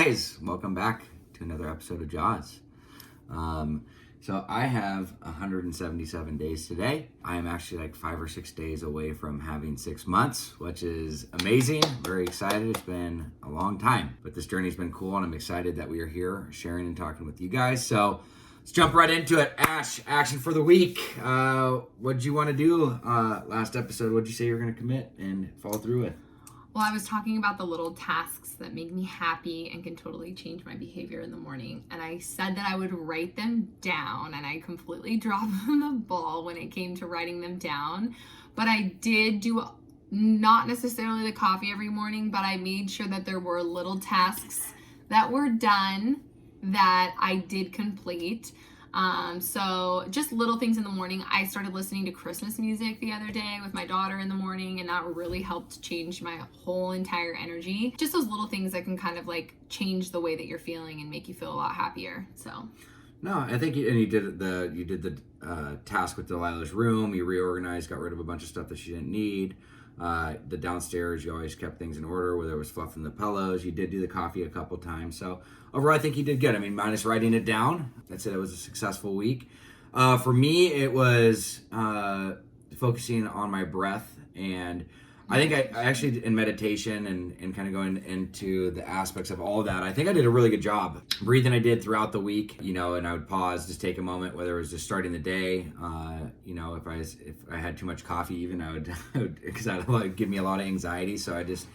guys, welcome back to another episode of JAWS. So I have 177 days today. I am actually like 5 or 6 days away from having 6 months, which is amazing. Very excited. It's been a long time, but this journey's been cool, and I'm excited that we are here sharing and talking with you guys. So let's jump right into it. Ash, action for the week. What did you want to do last episode? What did you say you were going to commit and follow through with? Well, I was talking about the little tasks that make me happy and can totally change my behavior in the morning. And I said that I would write them down, and I completely dropped the ball when it came to writing them down. But I did do not necessarily the coffee every morning, but I made sure that there were little tasks that were done that I did complete. So just little things in the morning. I started listening to Christmas music the other day with my daughter in the morning, and that really helped change my whole entire energy. Just those little things that can kind of like change the way that you're feeling and make you feel a lot happier. So no, I think you did the task with Delilah's room. You reorganized, got rid of a bunch of stuff that she didn't need. The downstairs, you always kept things in order, whether it was fluffing the pillows. You did do the coffee a couple times. So overall, I think you did good. I mean, minus writing it down, I'd say it was a successful week. For me, it was focusing on my breath. And I think I actually, in meditation and kind of going into the aspects of all of that, I think I did a really good job. Breathing I did throughout the week, and I would pause, just take a moment, whether it was just starting the day, if I had too much coffee even, I would because that would give me a lot of anxiety. So I just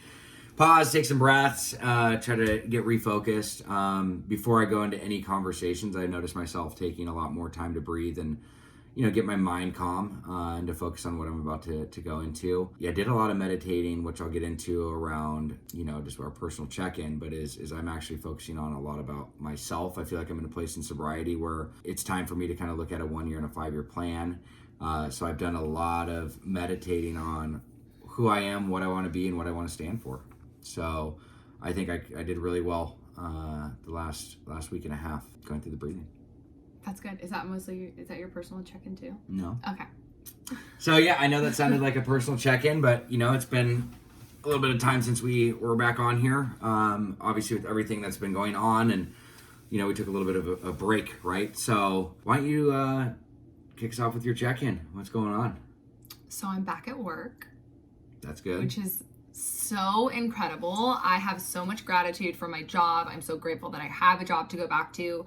pause, take some breaths, try to get refocused. Before I go into any conversations, I notice myself taking a lot more time to breathe and get my mind calm and to focus on what I'm about to go into. Yeah, I did a lot of meditating, which I'll get into around, just our personal check-in, but is I'm actually focusing on a lot about myself. I feel like I'm in a place in sobriety where it's time for me to kind of look at a 1-year and a 5-year plan. So I've done a lot of meditating on who I am, what I want to be, and what I want to stand for. So I think I did really well the last week and a half going through the breathing. that's good. Is that your personal check-in too? No. Okay. So yeah, I know that sounded like a personal check-in, but it's been a little bit of time since we were back on here. Obviously with everything that's been going on, and we took a little bit of a break, right? So why don't you kick us off with your check-in? What's going on? So I'm back at work. That's good. Which is so incredible. I have so much gratitude for my job. I'm so grateful that I have a job to go back to.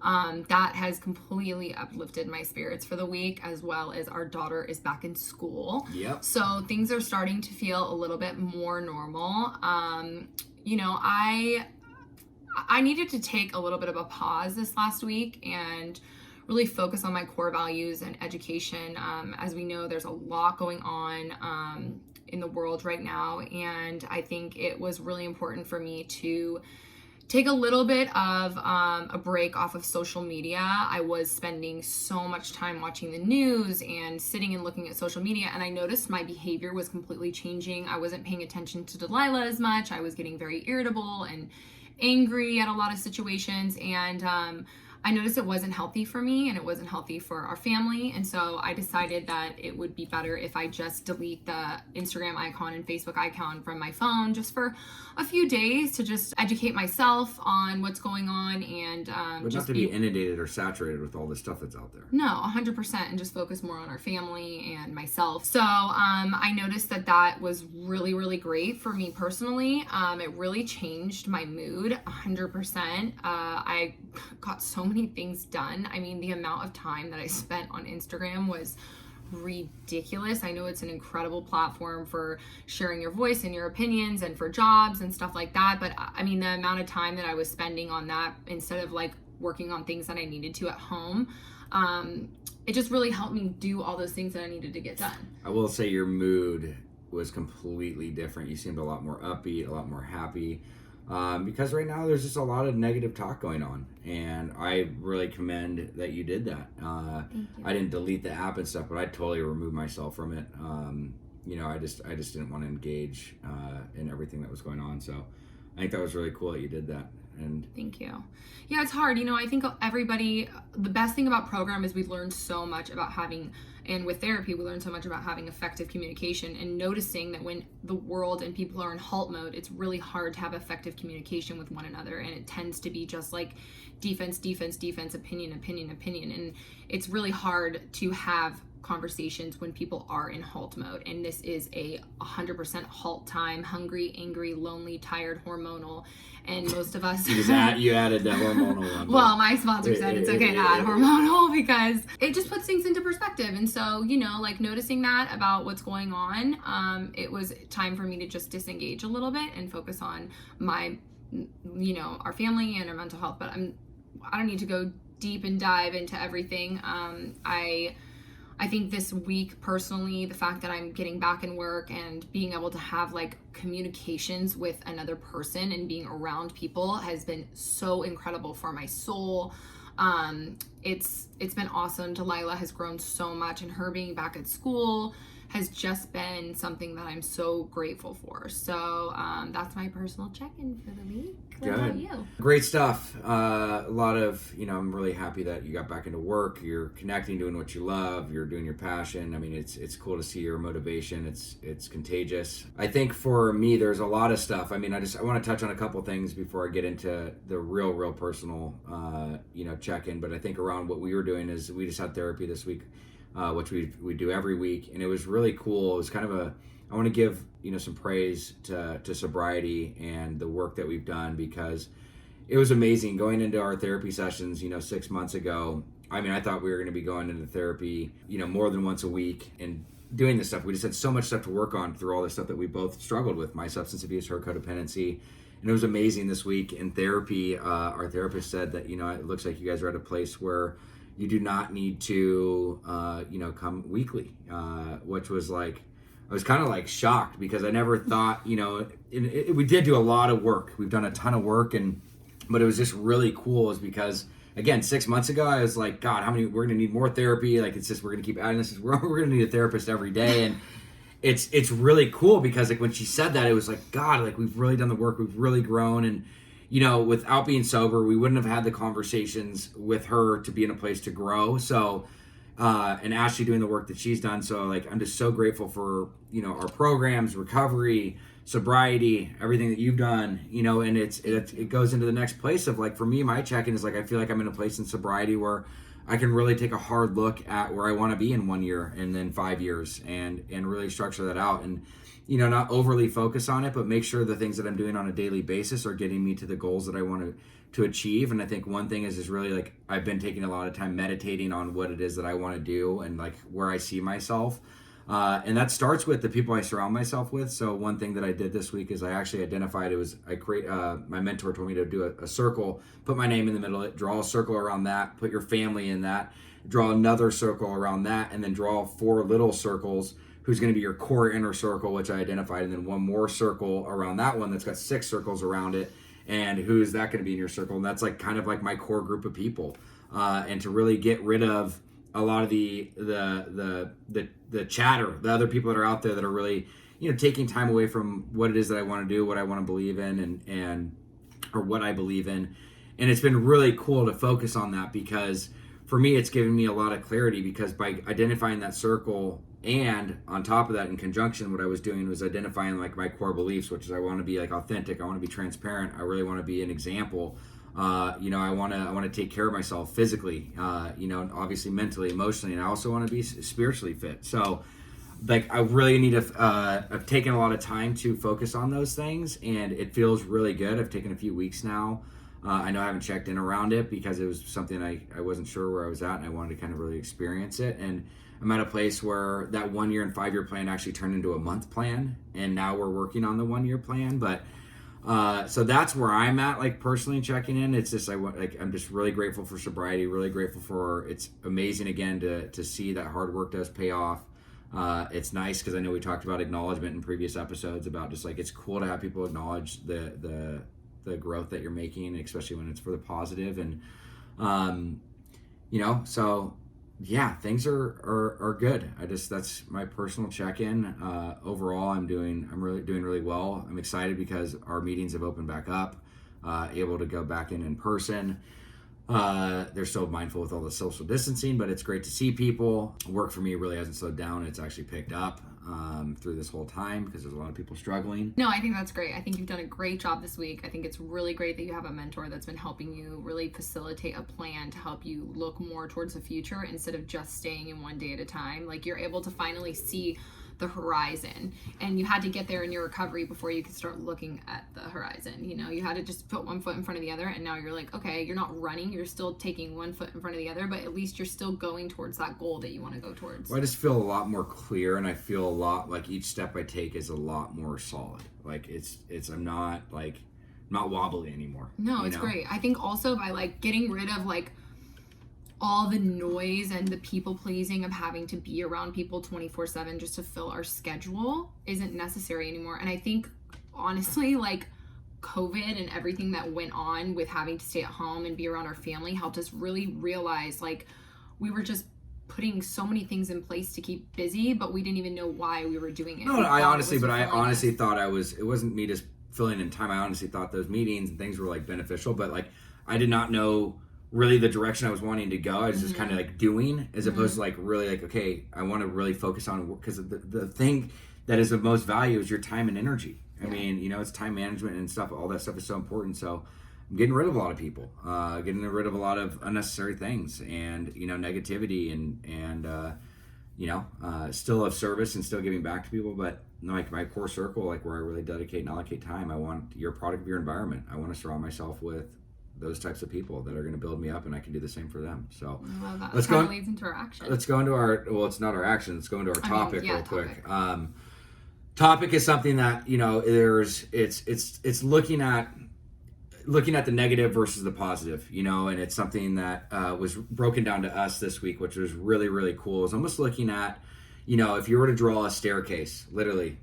That has completely uplifted my spirits for the week, as well as our daughter is back in school. Yep. So things are starting to feel a little bit more normal. I needed to take a little bit of a pause this last week and really focus on my core values and education. As we know, there's a lot going on in the world right now, and I think it was really important for me to take a little bit of a break off of social media. I was spending so much time watching the news and sitting and looking at social media, and I noticed my behavior was completely changing. I wasn't paying attention to Delilah as much. I was getting very irritable and angry at a lot of situations, and I noticed it wasn't healthy for me, and it wasn't healthy for our family. And so I decided that it would be better if I just delete the Instagram icon and Facebook icon from my phone just for a few days to just educate myself on what's going on, and but not to be inundated or saturated with all the stuff that's out there. No, 100%, and just focus more on our family and myself. So I noticed that was really, really great for me personally. It really changed my mood 100%. I got so many things done. I mean, the amount of time that I spent on Instagram was ridiculous. I know it's an incredible platform for sharing your voice and your opinions and for jobs and stuff like that, but I mean, the amount of time that I was spending on that instead of like working on things that I needed to at home, it just really helped me do all those things that I needed to get done. I will say your mood was completely different. You seemed a lot more upbeat, a lot more happy. Because right now there's just a lot of negative talk going on, and I really commend that you did that. I didn't delete the app and stuff, but I totally removed myself from it. I just didn't want to engage in everything that was going on. So I think that was really cool that you did that. And thank you. Yeah, it's hard. I think the best thing about program is we learn so much about having, and with therapy, we learn so much about having effective communication and noticing that when the world and people are in halt mode, it's really hard to have effective communication with one another. And it tends to be just like defense, defense, defense, opinion, opinion, opinion. And it's really hard to have conversations when people are in halt mode, and this is a 100% halt time, hungry, angry, lonely, tired, hormonal, and most of us you added the hormonal one. Well, my sponsor said it's okay to add hormonal because it just puts things into perspective. And so, like noticing that about what's going on, it was time for me to just disengage a little bit and focus on my, our family and our mental health. But I don't need to go deep and dive into everything. I think this week, personally, the fact that I'm getting back in work and being able to have like communications with another person and being around people has been so incredible for my soul. It's been awesome. Delilah has grown so much, and her being back at school has just been something that I'm so grateful for. So that's my personal check-in for the week. What about you? Great stuff. A lot of, I'm really happy that you got back into work. You're connecting, doing what you love. You're doing your passion. I mean, it's cool to see your motivation. It's contagious. I think for me, there's a lot of stuff. I mean, I want to touch on a couple things before I get into the real personal, check-in. But I think around what we were doing is we just had therapy this week, which we do every week, and it was really cool. It was kind of I want to give some praise to sobriety and the work that we've done, because it was amazing going into our therapy sessions 6 months ago. I mean, I thought we were going to be going into therapy more than once a week and doing this stuff. We just had so much stuff to work on through all the stuff that we both struggled with, my substance abuse, her codependency. And it was amazing this week in therapy. Our therapist said that it looks like you guys are at a place where you do not need to, come weekly, which was like, I was kind of like shocked, because I never thought, we did do a lot of work. We've done a ton of work, but it was just really cool, is because, again, 6 months ago, I was like, God, we're going to need more therapy. Like, it's just, we're going to keep adding this. We're going to need a therapist every day. And it's really cool, because like when she said that, it was like, God, like we've really done the work. We've really grown. And, without being sober, we wouldn't have had the conversations with her to be in a place to grow. So, and Ashley doing the work that she's done. So like, I'm just so grateful for, our programs, recovery, sobriety, everything that you've done, and it goes into the next place of like, for me, my check-in is like, I feel like I'm in a place in sobriety where I can really take a hard look at where I want to be in 1 year and then 5 years, and really structure that out, and not overly focus on it, but make sure the things that I'm doing on a daily basis are getting me to the goals that I want to achieve. And I think one thing is really like, I've been taking a lot of time meditating on what it is that I want to do and like where I see myself. And that starts with the people I surround myself with. So one thing that I did this week is I actually identified, my mentor told me to do a circle, put my name in the middle of it, draw a circle around that, put your family in that, draw another circle around that, and then draw 4 little circles, who's going to be your core inner circle, which I identified, and then 1 more circle around that one that's got 6 circles around it, and who's that going to be in your circle. And that's like kind of like my core group of people, and to really get rid of a lot of the chatter, the other people that are out there that are really taking time away from what it is that I want to do, what I want to believe in, and or what I believe in. And it's been really cool to focus on that, because for me, it's given me a lot of clarity, because by identifying that circle, and on top of that, in conjunction, what I was doing was identifying like my core beliefs, which is I want to be like authentic, I want to be transparent, I really want to be an example. I want to take care of myself physically, obviously mentally, emotionally, and I also want to be spiritually fit. So like, I really need to, I've taken a lot of time to focus on those things, and it feels really good. I've taken a few weeks now. I know I haven't checked in around it, because it was something I wasn't sure where I was at, and I wanted to kind of really experience it. And I'm at a place where that 1 year and 5 year plan actually turned into a month plan, and now we're working on the 1 year plan. But so that's where I'm at, like personally checking in. It's just I'm just really grateful for sobriety, really grateful for, it's amazing again to see that hard work does pay off. It's nice, because I know we talked about acknowledgement in previous episodes, about just like, it's cool to have people acknowledge the growth that you're making, especially when it's for the positive. And so yeah, things are good. That's my personal check-in. Overall, I'm really doing really well. I'm excited because our meetings have opened back up, able to go back in person. They're still mindful with all the social distancing, but it's great to see people. Work for me really hasn't slowed down. It's actually picked up through this whole time because there's a lot of people struggling. No, I think that's great. I think you've done a great job this week. I think it's really great that you have a mentor that's been helping you really facilitate a plan to help you look more towards the future instead of just staying in one day at a time. Like, you're able to finally see the horizon, and you had to get there in your recovery before you could start looking at the horizon. You know, you had to just put one foot in front of the other, and now you're like, okay, you're not running, you're still taking one foot in front of the other, but at least you're still going towards that goal that you want to go towards. Well, I just feel a lot more clear, and I feel a lot like each step I take is a lot more solid. Like I'm not wobbly anymore. No, it's great. I think also by like getting rid of like all the noise and the people pleasing of having to be around people 24/7 just to fill our schedule isn't necessary anymore. And I think honestly, like, COVID and everything that went on with having to stay at home and be around our family helped us really realize, like, we were just putting so many things in place to keep busy, but we didn't even know why we were doing it. No, I honestly thought it wasn't me just filling in time. I honestly thought those meetings and things were like beneficial, but like I did not know really the direction I was wanting to go. I was just kind of like doing, as opposed to like really like, okay, I want to really focus on, because the thing that is of most value is your time and energy. I mean, you know, it's time management and stuff. All that stuff is so important. So I'm getting rid of a lot of people, getting rid of a lot of unnecessary things, and, you know, negativity, and you know, still of service and still giving back to people. But like my core circle, like where I really dedicate and allocate time, I want your product of your environment. I want to surround myself with those types of people that are going to build me up, and I can do the same for them. So I love that. Let's go. Leads into our action. Let's go into our, well, it's not our action. Let's go into our topic real quick. Topic. Topic is something that, you know, it's looking at the negative versus the positive, you know, and it's something that was broken down to us this week, which was really, really cool. It's almost looking at, you know, if you were to draw a staircase, literally,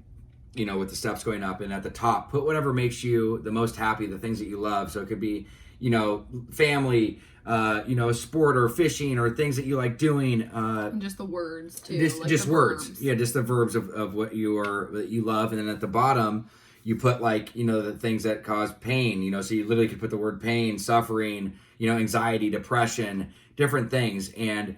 you know, with the steps going up, and at the top, put whatever makes you the most happy, the things that you love. So it could be, you know, family, you know, sport or fishing or things that you like doing. And just the words too. Just words. Verbs. Yeah, just the verbs of what that you love. And then at the bottom, you put like, you know, the things that cause pain, you know, so you literally could put the word pain, suffering, you know, anxiety, depression, different things. And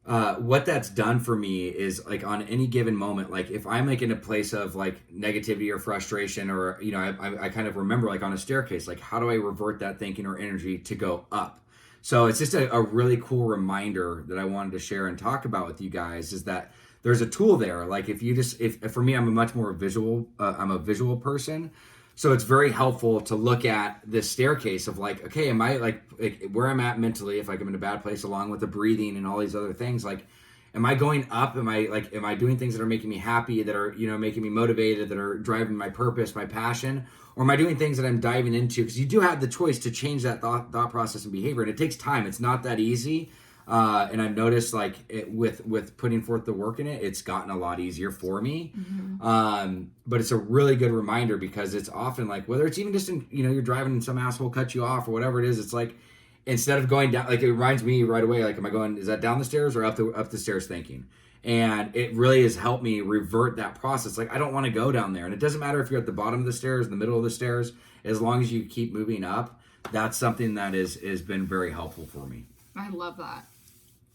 what that's done for me is, like, on any given moment, like if I'm like in a place of like negativity or frustration, or, you know, I kind of remember, like, on a staircase, like, how do I revert that thinking or energy to go up? So it's just a really cool reminder that I wanted to share and talk about with you guys, is that there's a tool there. Like, if for me, I'm a much more visual, I'm a visual person. So it's very helpful to look at this staircase of like, okay, am I like where I'm at mentally, if like I'm in a bad place, along with the breathing and all these other things, like, am I going up? Am I doing things that are making me happy, that are, you know, making me motivated, that are driving my purpose, my passion? Or am I doing things that I'm diving into? Because you do have the choice to change that thought process and behavior, and it takes time. It's not that easy. And I've noticed, like, with putting forth the work in it, it's gotten a lot easier for me. But it's a really good reminder, because it's often like, whether it's even just in, you know, you're driving and some asshole cuts you off or whatever it is, it's like, instead of going down, like, it reminds me right away, like, is that down the stairs or up the stairs thinking? And it really has helped me revert that process. Like, I don't want to go down there. And it doesn't matter if you're at the bottom of the stairs, in the middle of the stairs, as long as you keep moving up. That's something that has been very helpful for me. I love that.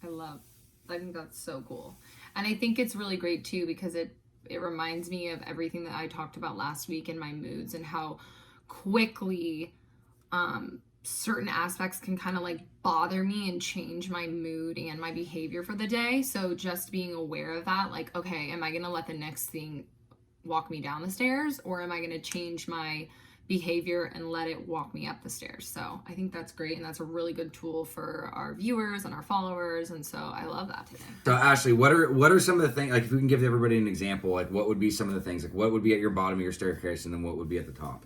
I think that's so cool. And I think it's really great too, because it reminds me of everything that I talked about last week in my moods, and how quickly certain aspects can kind of like bother me and change my mood and my behavior for the day. So just being aware of that, like, okay, am I going to let the next thing walk me down the stairs, or am I going to change my behavior and let it walk me up the stairs? So I think that's great, and that's a really good tool for our viewers and our followers, and so I love that today. So Ashley, what are some of the things, like, if we can give everybody an example, like, what would be some of the things, like, what would be at your bottom of your staircase, and then what would be at the top?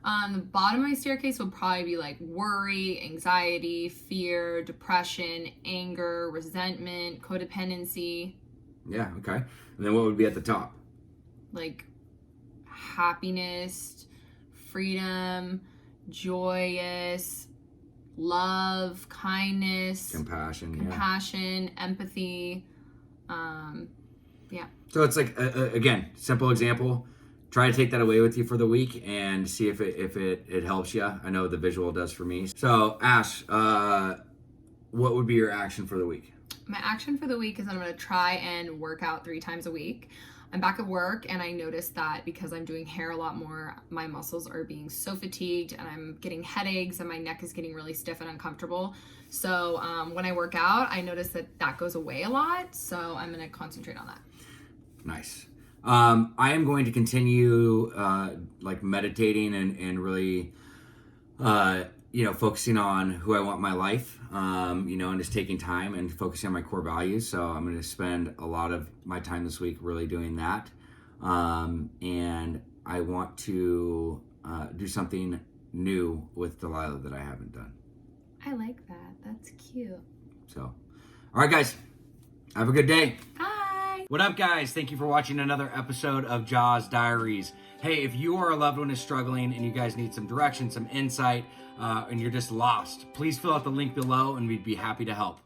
The bottom of my staircase would probably be like worry, anxiety, fear, depression, anger, resentment, codependency. Yeah, okay. And then what would be at the top? Like happiness, freedom, joyous, love, kindness, compassion, empathy. Yeah. So it's like, again, simple example. Try to take that away with you for the week and see if it helps you. I know the visual does for me. So, Ash, what would be your action for the week? My action for the week is I'm going to try and work out 3 times a week. I'm back at work and I noticed that because I'm doing hair a lot more, my muscles are being so fatigued and I'm getting headaches and my neck is getting really stiff and uncomfortable. So when I work out, I notice that goes away a lot. So I'm going to concentrate on that. Nice. I am going to continue like meditating and really, focusing on who I want my life, and just taking time and focusing on my core values. So I'm going to spend a lot of my time this week really doing that. And I want to do something new with Delilah that I haven't done. I like that. That's cute. So, all right, guys, have a good day. Bye. What up, guys? Thank you for watching another episode of JAWS Diaries. Hey, if you or a loved one is struggling and you guys need some direction, some insight, and you're just lost, please fill out the link below and we'd be happy to help.